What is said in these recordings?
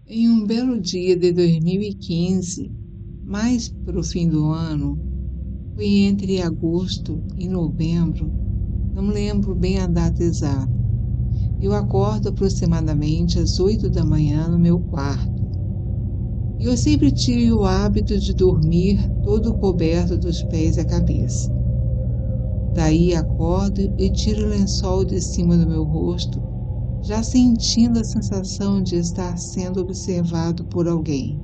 Em um belo dia de 2015, mais para o fim do ano, foi entre agosto e novembro, não lembro bem a data exata. Eu acordo aproximadamente às 8 da manhã no meu quarto. E eu sempre tive o hábito de dormir todo coberto dos pés à cabeça. Daí acordo e tiro o lençol de cima do meu rosto, já sentindo a sensação de estar sendo observado por alguém.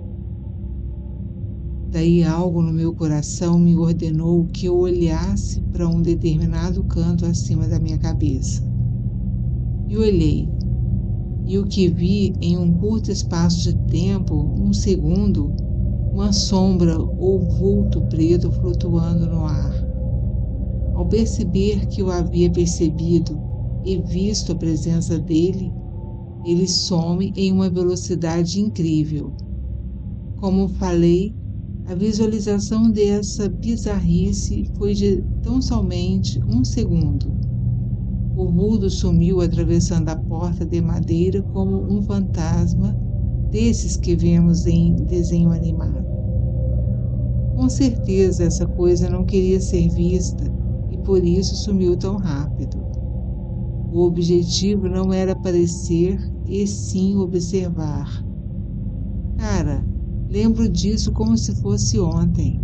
Daí algo no meu coração me ordenou que eu olhasse para um determinado canto acima da minha cabeça. E olhei, e o que vi em um curto espaço de tempo, um segundo, uma sombra ou vulto preto flutuando no ar. Ao perceber que eu havia percebido e visto a presença dele, ele some em uma velocidade incrível. Como falei, a visualização dessa bizarrice foi de tão somente um segundo. O vulto sumiu atravessando a porta de madeira como um fantasma desses que vemos em desenho animado. Com certeza essa coisa não queria ser vista e por isso sumiu tão rápido. O objetivo não era aparecer e sim observar. Cara, lembro disso como se fosse ontem.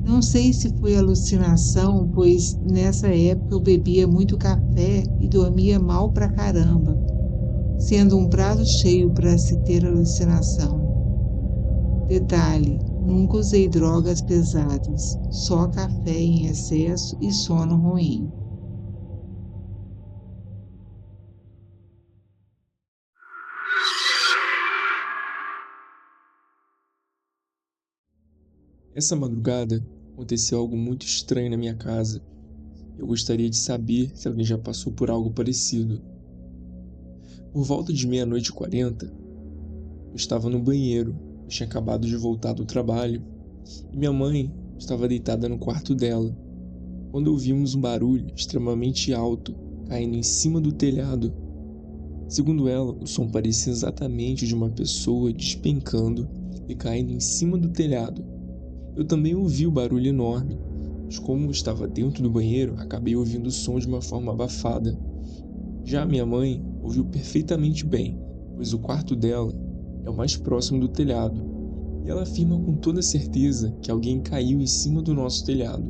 Não sei se foi alucinação, pois nessa época eu bebia muito café e dormia mal pra caramba, sendo um prato cheio para se ter alucinação. Detalhe, nunca usei drogas pesadas, só café em excesso e sono ruim. Essa madrugada aconteceu algo muito estranho na minha casa. Eu gostaria de saber se alguém já passou por algo parecido. Por volta de 00:40, eu estava no banheiro, eu tinha acabado de voltar do trabalho, e minha mãe estava deitada no quarto dela, quando ouvimos um barulho extremamente alto caindo em cima do telhado. Segundo ela, o som parecia exatamente de uma pessoa despencando e caindo em cima do telhado. Eu também ouvi o barulho enorme, mas como eu estava dentro do banheiro, acabei ouvindo o som de uma forma abafada. Já minha mãe ouviu perfeitamente bem, pois o quarto dela é o mais próximo do telhado, e ela afirma com toda certeza que alguém caiu em cima do nosso telhado.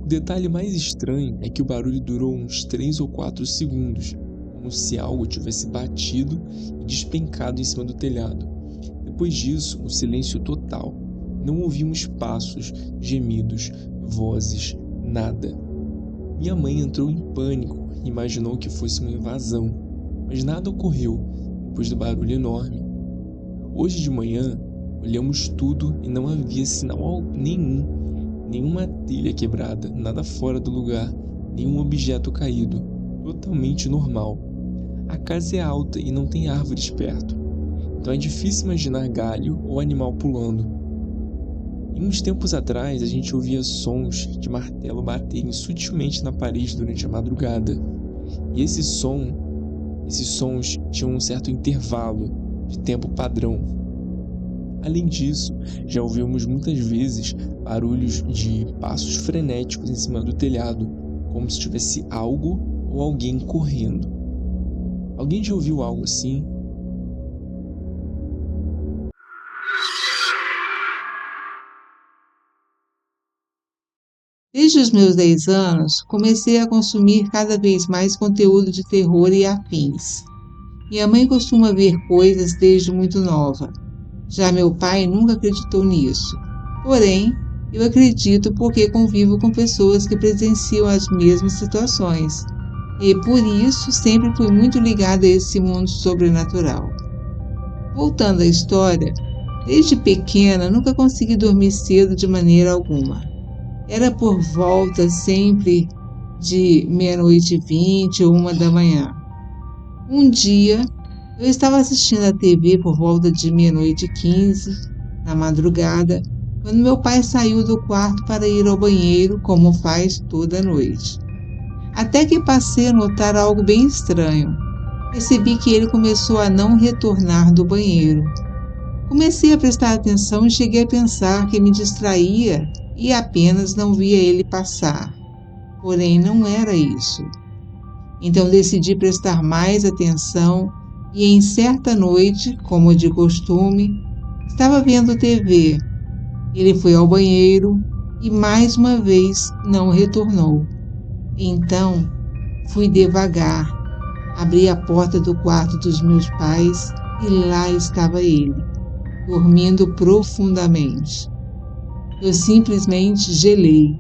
O detalhe mais estranho é que o barulho durou uns 3 ou 4 segundos, como se algo tivesse batido e despencado em cima do telhado. Depois disso, um silêncio total. Não ouvimos passos, gemidos, vozes, nada. Minha mãe entrou em pânico e imaginou que fosse uma invasão, mas nada ocorreu depois do barulho enorme. Hoje de manhã, olhamos tudo e não havia sinal nenhum, nenhuma telha quebrada, nada fora do lugar, nenhum objeto caído, totalmente normal. A casa é alta e não tem árvores perto, então é difícil imaginar galho ou animal pulando. E uns tempos atrás a gente ouvia sons de martelo baterem sutilmente na parede durante a madrugada. E esses sons tinham um certo intervalo de tempo padrão. Além disso, já ouvimos muitas vezes barulhos de passos frenéticos em cima do telhado, como se tivesse algo ou alguém correndo. Alguém já ouviu algo assim? Desde os meus 10 anos, comecei a consumir cada vez mais conteúdo de terror e afins. Minha mãe costuma ver coisas desde muito nova. Já meu pai nunca acreditou nisso. Porém, eu acredito porque convivo com pessoas que presenciam as mesmas situações. E por isso sempre fui muito ligada a esse mundo sobrenatural. Voltando à história, desde pequena nunca consegui dormir cedo de maneira alguma. Era por volta sempre de 00:20 ou 1 da manhã. Um dia, eu estava assistindo a TV por volta de 00:15, na madrugada, quando meu pai saiu do quarto para ir ao banheiro, como faz toda noite. Até que passei a notar algo bem estranho. percebi que ele começou a não retornar do banheiro. Comecei a prestar atenção e cheguei a pensar que me distraía e apenas não via ele passar. Porém, não era isso. Então decidi prestar mais atenção e em certa noite, como de costume, estava vendo TV. Ele foi ao banheiro e mais uma vez não retornou. Então, fui devagar, abri a porta do quarto dos meus pais e lá estava ele, dormindo profundamente. Eu simplesmente gelei.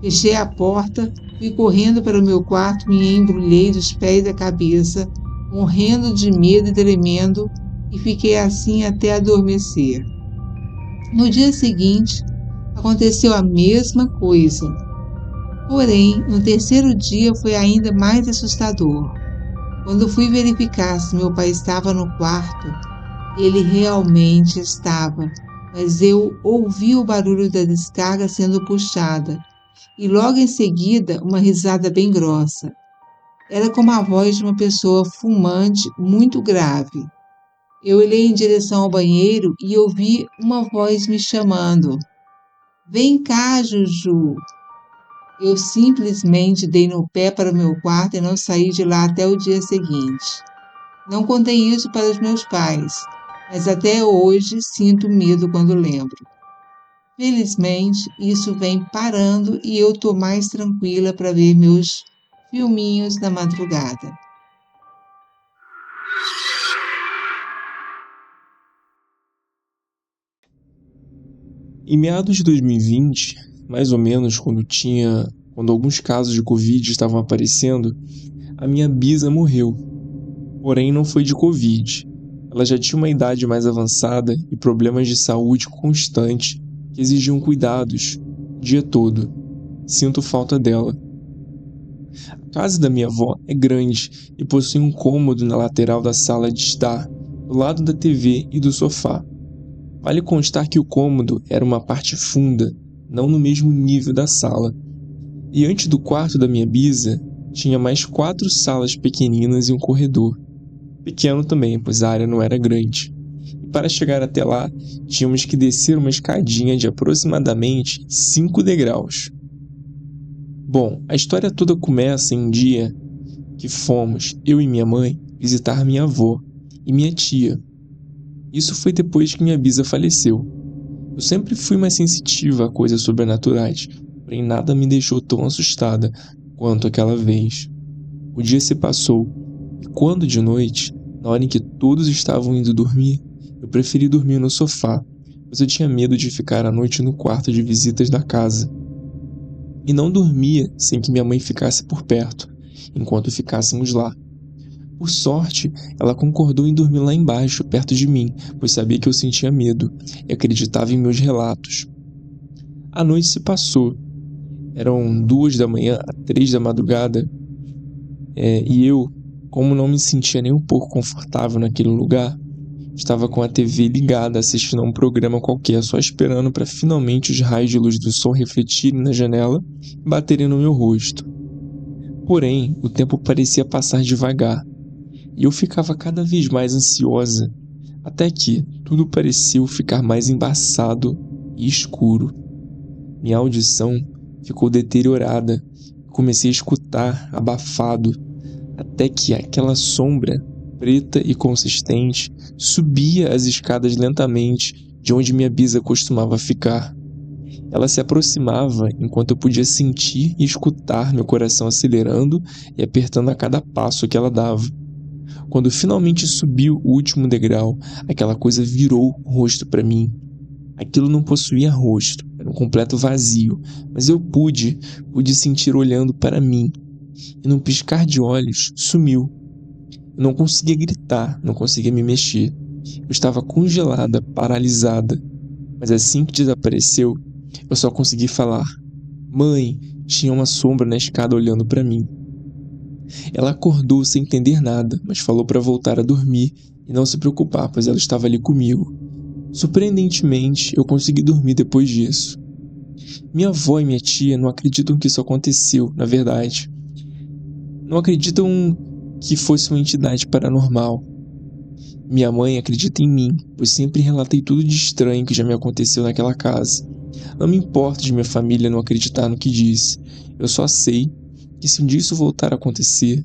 Fechei a porta, fui correndo para o meu quarto, me embrulhei dos pés à cabeça, morrendo de medo e tremendo, e fiquei assim até adormecer. No dia seguinte, aconteceu a mesma coisa. Porém, no terceiro dia foi ainda mais assustador. Quando fui verificar se meu pai estava no quarto, ele realmente estava, mas eu ouvi o barulho da descarga sendo puxada e logo em seguida uma risada bem grossa. Era como a voz de uma pessoa fumante muito grave. Eu olhei em direção ao banheiro e ouvi uma voz me chamando. Vem cá, Juju! Eu simplesmente dei no pé para o meu quarto e não saí de lá até o dia seguinte. Não contei isso para os meus pais, mas até hoje sinto medo quando lembro. Felizmente, isso vem parando e eu tô mais tranquila para ver meus filminhos na madrugada. Em meados de 2020, mais ou menos quando alguns casos de Covid estavam aparecendo, a minha bisa morreu. Porém, não foi de Covid. Ela já tinha uma idade mais avançada e problemas de saúde constantes que exigiam cuidados o dia todo. Sinto falta dela. A casa da minha avó é grande e possui um cômodo na lateral da sala de estar, do lado da TV e do sofá. Vale constar que o cômodo era uma parte funda, não no mesmo nível da sala. E antes do quarto da minha bisa, tinha mais 4 salas pequeninas e um corredor. Pequeno também, pois a área não era grande. E para chegar até lá, tínhamos que descer uma escadinha de aproximadamente 5 degraus. Bom, a história toda começa em um dia que fomos, eu e minha mãe, visitar minha avó e minha tia. Isso foi depois que minha bisa faleceu. Eu sempre fui mais sensitiva a coisas sobrenaturais, porém nada me deixou tão assustada quanto aquela vez. O dia se passou, e quando de noite, na hora em que todos estavam indo dormir, eu preferi dormir no sofá, pois eu tinha medo de ficar à noite no quarto de visitas da casa. E não dormia sem que minha mãe ficasse por perto, enquanto ficássemos lá. Por sorte, ela concordou em dormir lá embaixo, perto de mim, pois sabia que eu sentia medo e acreditava em meus relatos. A noite se passou. Eram 2 da manhã a 3 da madrugada, e eu, como não me sentia nem um pouco confortável naquele lugar, estava com a TV ligada assistindo a um programa qualquer, só esperando para finalmente os raios de luz do sol refletirem na janela e baterem no meu rosto. Porém, o tempo parecia passar devagar, e eu ficava cada vez mais ansiosa, até que tudo pareceu ficar mais embaçado e escuro. Minha audição ficou deteriorada, comecei a escutar abafado, até que aquela sombra, preta e consistente, subia as escadas lentamente de onde minha bisa costumava ficar. Ela se aproximava enquanto eu podia sentir e escutar meu coração acelerando e apertando a cada passo que ela dava. Quando finalmente subiu o último degrau, aquela coisa virou o rosto para mim. Aquilo não possuía rosto, era um completo vazio, mas eu pude sentir olhando para mim. E num piscar de olhos, sumiu. Eu não conseguia gritar, não conseguia me mexer. Eu estava congelada, paralisada. Mas assim que desapareceu, eu só consegui falar. Mãe, tinha uma sombra na escada olhando para mim. Ela acordou sem entender nada, mas falou para voltar a dormir e não se preocupar, pois ela estava ali comigo. Surpreendentemente, eu consegui dormir depois disso. Minha avó e minha tia não acreditam que isso aconteceu, na verdade. Não acreditam que fosse uma entidade paranormal. Minha mãe acredita em mim, pois sempre relatei tudo de estranho que já me aconteceu naquela casa. Não me importa de minha família não acreditar no que disse. Eu só sei que se um dia isso voltar a acontecer,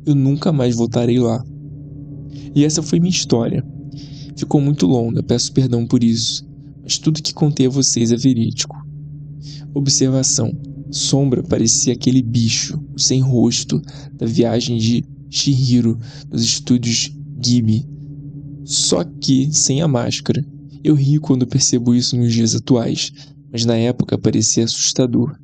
eu nunca mais voltarei lá. E essa foi minha história. Ficou muito longa, peço perdão por isso, mas tudo que contei a vocês é verídico. Observação: Sombra parecia aquele bicho, o sem rosto, da viagem de Chihiro, nos estúdios Ghibli, só que sem a máscara. Eu rio quando percebo isso nos dias atuais, mas na época parecia assustador.